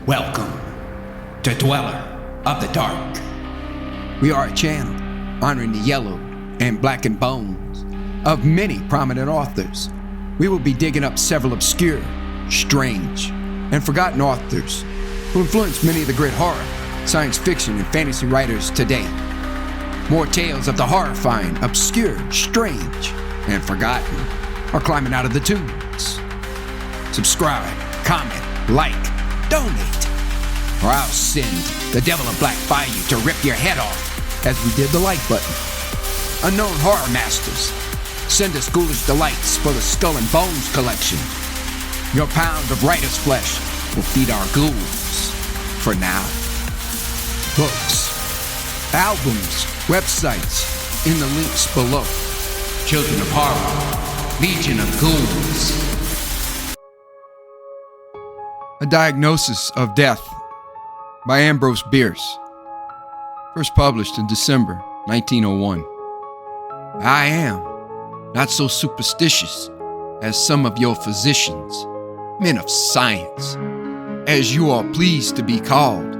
Welcome to Dweller of the Dark. We are a channel honoring the yellowed and blackened bones of many prominent authors. We will be digging up several obscure, strange, and forgotten authors who influenced many of the great horror, science fiction, and fantasy writers today. More tales of the horrifying, obscure, strange, and forgotten are climbing out of the tombs. Subscribe, comment, like, donate, or I'll send the devil of black by you to rip your head off as we did the like button. Unknown horror masters, send us ghoulish delights for the Skull and Bones collection. Your pound of writer's flesh will feed our ghouls. For now, books, albums, websites in the links below. Children of Horror, Legion of Ghouls. A Diagnosis of Death by Ambrose Bierce. First published in December 1901. I am not so superstitious as some of your physicians, men of science, as you are pleased to be called,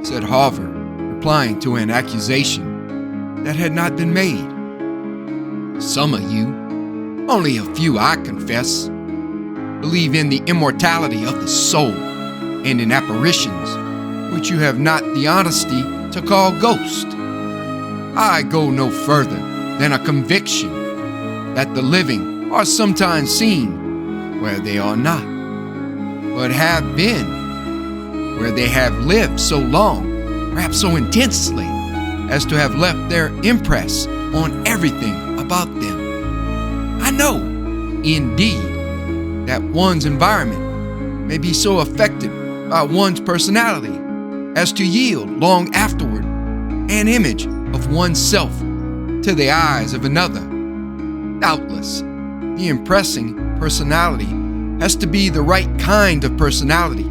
said Harvard, replying to an accusation that had not been made. Some of you, only a few I confess, believe in the immortality of the soul and in apparitions which you have not the honesty to call ghost. I go no further than a conviction that the living are sometimes seen where they are not, but have been where they have lived so long, perhaps so intensely, as to have left their impress on everything about them. I know, indeed, that one's environment may be so affected by one's personality as to yield long afterward an image of oneself to the eyes of another. Doubtless, the impressing personality has to be the right kind of personality,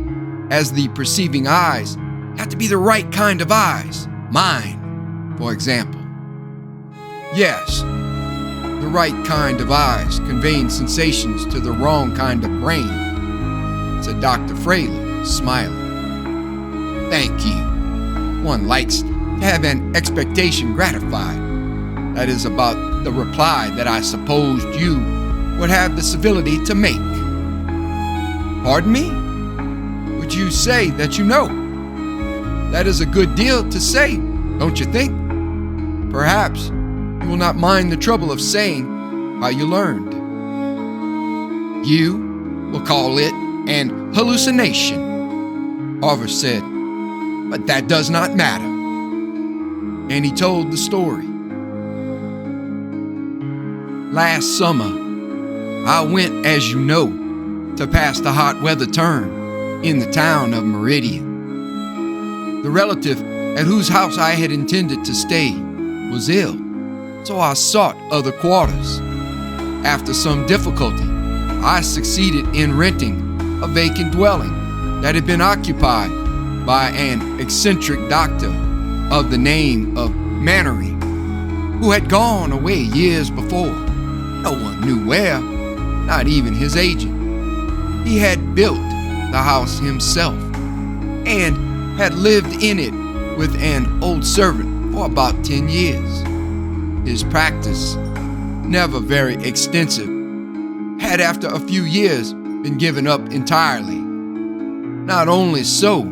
as the perceiving eyes have to be the right kind of eyes. Mine, for example. Yes, the right kind of eyes conveying sensations to the wrong kind of brain, said Dr. Fraley, smiling. Thank you. One likes to have an expectation gratified. That is about the reply that I supposed you would have the civility to make. Pardon me? Would you say that you know? That is a good deal to say, don't you think? Perhaps you will not mind the trouble of saying how you learned. You will call it an hallucination, Harvard said, but that does not matter. And he told the story. Last summer, I went, as you know, to pass the hot weather term in the town of Meridian. The relative at whose house I had intended to stay was ill, so I sought other quarters. After some difficulty, I succeeded in renting a vacant dwelling that had been occupied by an eccentric doctor of the name of Mannering, who had gone away years before. No one knew where, not even his agent. He had built the house himself and had lived in it with an old servant for about 10 years. His practice, never very extensive, had after a few years been given up entirely. Not only so,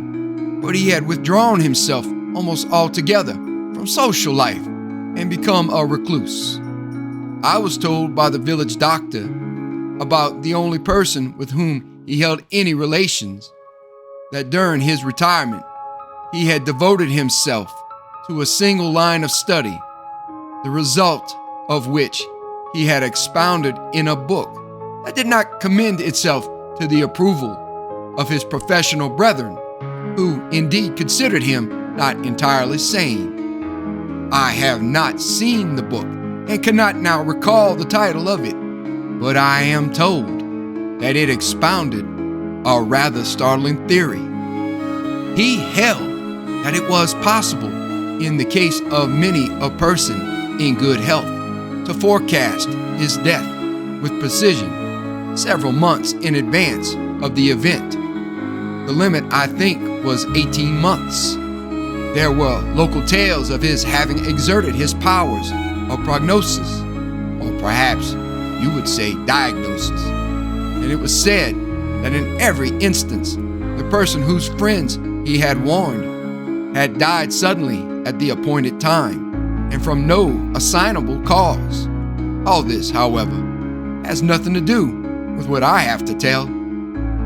but he had withdrawn himself almost altogether from social life and become a recluse. I was told by the village doctor about the only person with whom he held any relations that during his retirement he had devoted himself to a single line of study, the result of which he had expounded in a book that did not commend itself to the approval of his professional brethren, who indeed considered him not entirely sane. I have not seen the book and cannot now recall the title of it, but I am told that it expounded a rather startling theory. He held that it was possible, in the case of many a person in good health, to forecast his death with precision several months in advance of the event. The limit, I think, was 18 months. There were local tales of his having exerted his powers of prognosis, or perhaps you would say diagnosis. And it was said that in every instance, the person whose friends he had warned had died suddenly at the appointed time, and from no assignable cause. All this, however, has nothing to do with what I have to tell.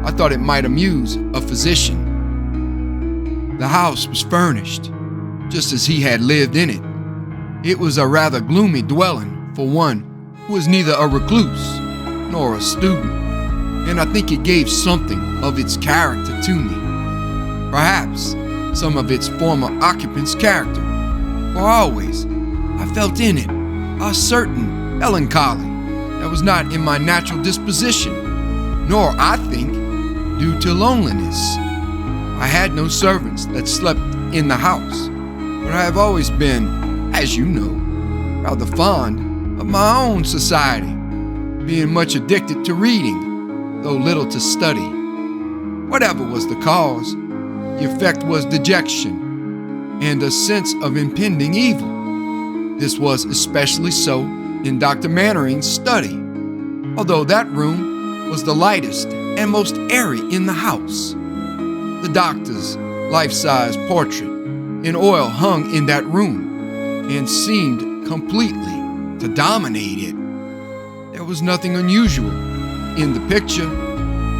I thought it might amuse a physician. The house was furnished, just as he had lived in it. It was a rather gloomy dwelling for one who was neither a recluse nor a student, and I think it gave something of its character to me. Perhaps some of its former occupants' character, for always I felt in it a certain melancholy that was not in my natural disposition, nor, I think, due to loneliness. I had no servants that slept in the house, but I have always been, as you know, rather fond of my own society, being much addicted to reading, though little to study. Whatever was the cause, the effect was dejection and a sense of impending evil. This was especially so in Dr. Mannering's study, although that room was the lightest and most airy in the house. The doctor's life-size portrait in oil hung in that room and seemed completely to dominate it. There was nothing unusual in the picture.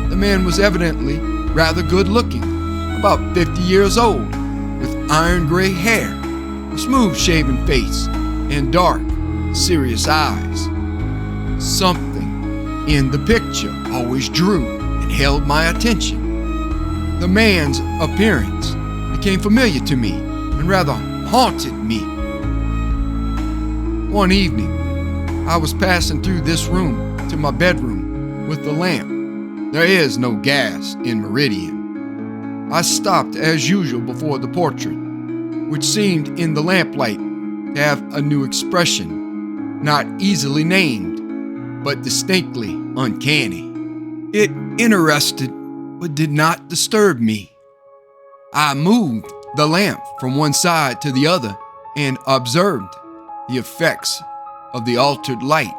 The man was evidently rather good-looking, about 50 years old, with iron gray hair, a smooth-shaven face, and dark, serious eyes. Something in the picture always drew and held my attention. The man's appearance became familiar to me and rather haunted me. One evening, I was passing through this room to my bedroom with the lamp. There is no gas in Meridian. I stopped as usual before the portrait, which seemed in the lamplight to have a new expression, not easily named, but distinctly uncanny. It interested but did not disturb me. I moved the lamp from one side to the other and observed the effects of the altered light.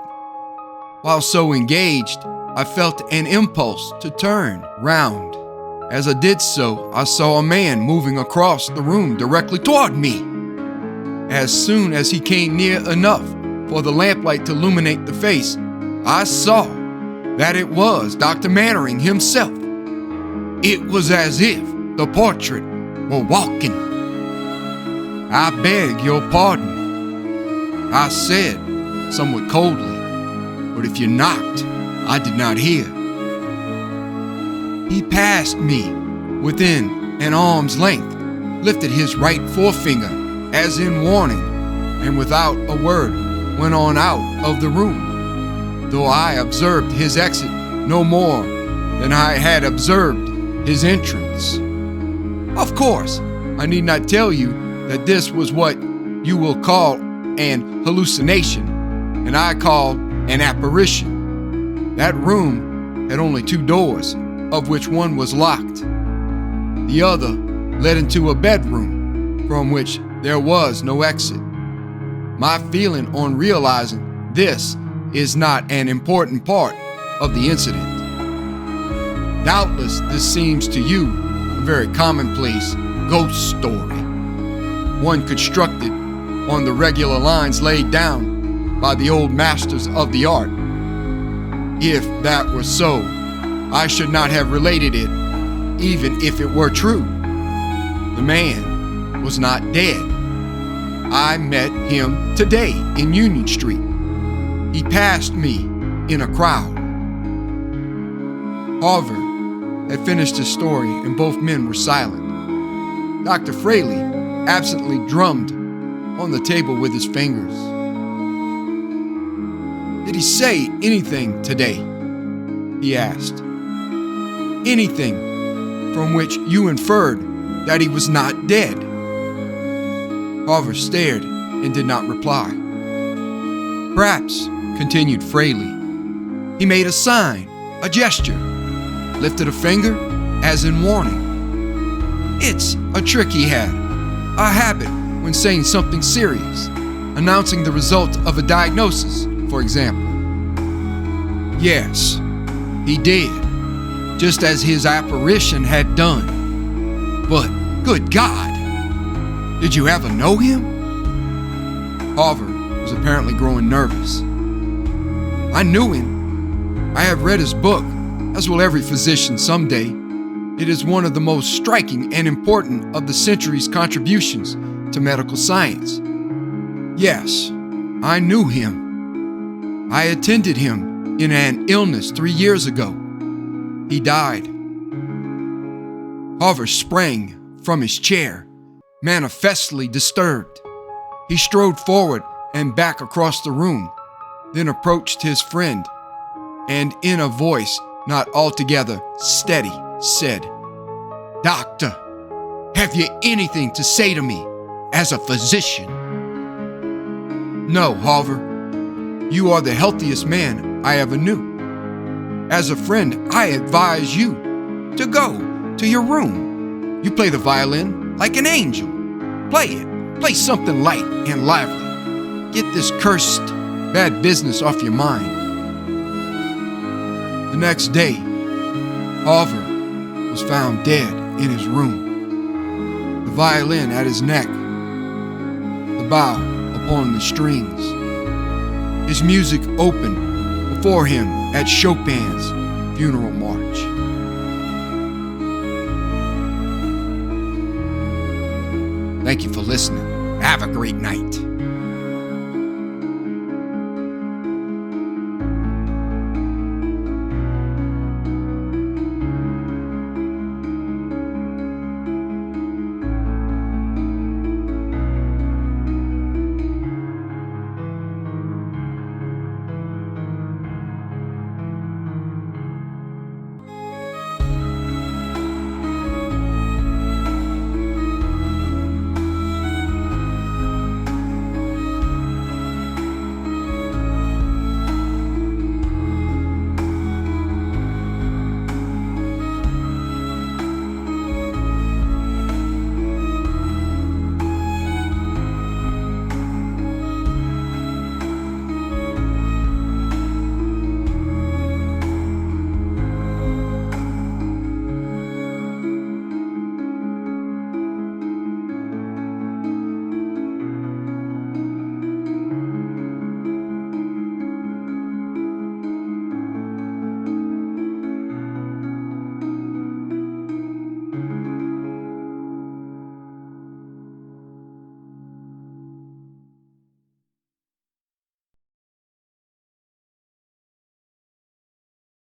While so engaged, I felt an impulse to turn round. As I did so, I saw a man moving across the room directly toward me. As soon as he came near enough for the lamplight to illuminate the face, I saw that it was Dr. Mannering himself. It was as if the portrait were walking. "I beg your pardon," I said somewhat coldly, "but if you knocked, I did not hear." He passed me within an arm's length, lifted his right forefinger as in warning, and without a word went on out of the room, though I observed his exit no more than I had observed his entrance. Of course, I need not tell you that this was what you will call an hallucination, and I call an apparition. That room had only 2 doors, of which one was locked. The other led into a bedroom, from which there was no exit. My feeling on realizing this is not an important part of the incident. Doubtless this seems to you a very commonplace ghost story, one constructed on the regular lines laid down by the old masters of the art. If that were so, I should not have related it, even if it were true. The man was not dead. I met him today in Union Street. He passed me in a crowd. Harvard had finished his story and both men were silent. Dr. Fraley absently drummed on the table with his fingers. "Did he say anything today?" he asked. "Anything from which you inferred that he was not dead?" Harvard stared and did not reply. "Perhaps," continued Fraley, "he made a sign, a gesture, lifted a finger as in warning, It's a trick he had, a habit when saying something serious, announcing the result of a diagnosis, for example. Yes, he did, just as his apparition had done. But, good God, did you ever know him? Harvard was apparently growing nervous. I knew him. I have read his book, as will every physician someday. It is one of the most striking and important of the century's contributions to medical science. Yes, I knew him. I attended him in an illness 3 years ago. He died. Harvard sprang from his chair, manifestly disturbed. He strode forward and back across the room, then approached his friend, and in a voice not altogether steady, said, "Doctor, have you anything to say to me as a physician?" "No, Harvard. You are the healthiest man I ever knew. As a friend, I advise you to go to your room. You play the violin like an angel. Play it. Play something light and lively. Get this cursed bad business off your mind." The next day, Harvard was found dead in his room, the violin at his neck, the bow upon the strings, his music open before him at Chopin's funeral march. Thank you for listening. Have a great night.